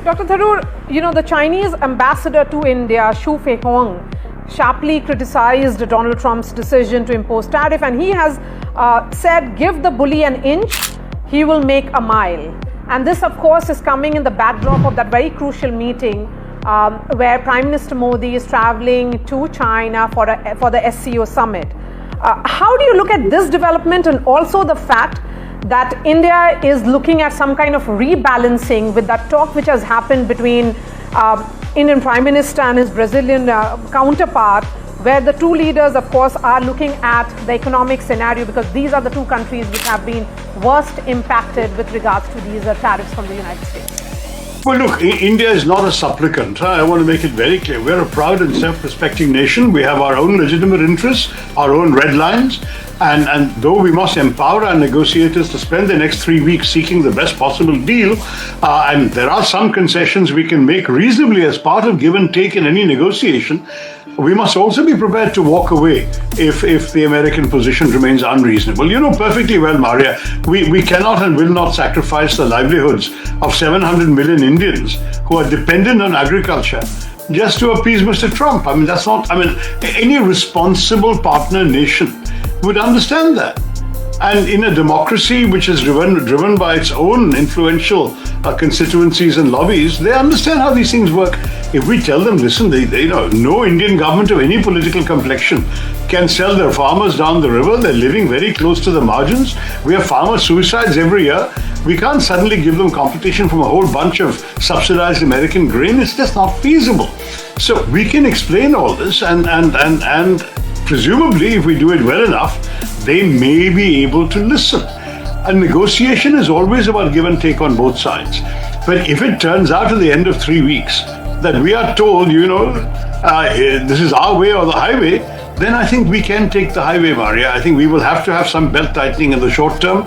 Dr. Tharoor, the Chinese ambassador to India, Xu Feihong, sharply criticized Donald Trump's decision to impose tariff, and he has said, give the bully an inch, he will make a mile. And this, of course, is coming in the backdrop of that very crucial meeting where Prime Minister Modi is traveling to China for the SCO summit. How do you look at this development, and also the fact that India is looking at some kind of rebalancing with that talk which has happened between Indian Prime Minister and his Brazilian counterpart, where the two leaders, of course, are looking at the economic scenario, because these are the two countries which have been worst impacted with regards to these tariffs from the United States? Well, look, India is not a supplicant. I want to make it very clear. We're a proud and self-respecting nation. We have our own legitimate interests, our own red lines. And though we must empower our negotiators to spend the next 3 weeks seeking the best possible deal, and there are some concessions we can make reasonably as part of give and take in any negotiation, we must also be prepared to walk away if the American position remains unreasonable. You know perfectly well, Maria, we cannot and will not sacrifice the livelihoods of 700 million Indians who are dependent on agriculture just to appease Mr. Trump. Any responsible partner nation would understand that. And in a democracy which is driven by its own influential constituencies and lobbies, they understand how these things work. If we tell them, listen, they know no Indian government of any political complexion can sell their farmers down the river. They're living very close to the margins. We have farmer suicides every year. We can't suddenly give them competition from a whole bunch of subsidized American grain. It's just not feasible. So we can explain all this, and presumably, if we do it well enough, they may be able to listen. A negotiation is always about give and take on both sides. But if it turns out at the end of 3 weeks that we are told, this is our way or the highway, then I think we can take the highway, Maria. I think we will have to have some belt tightening in the short term.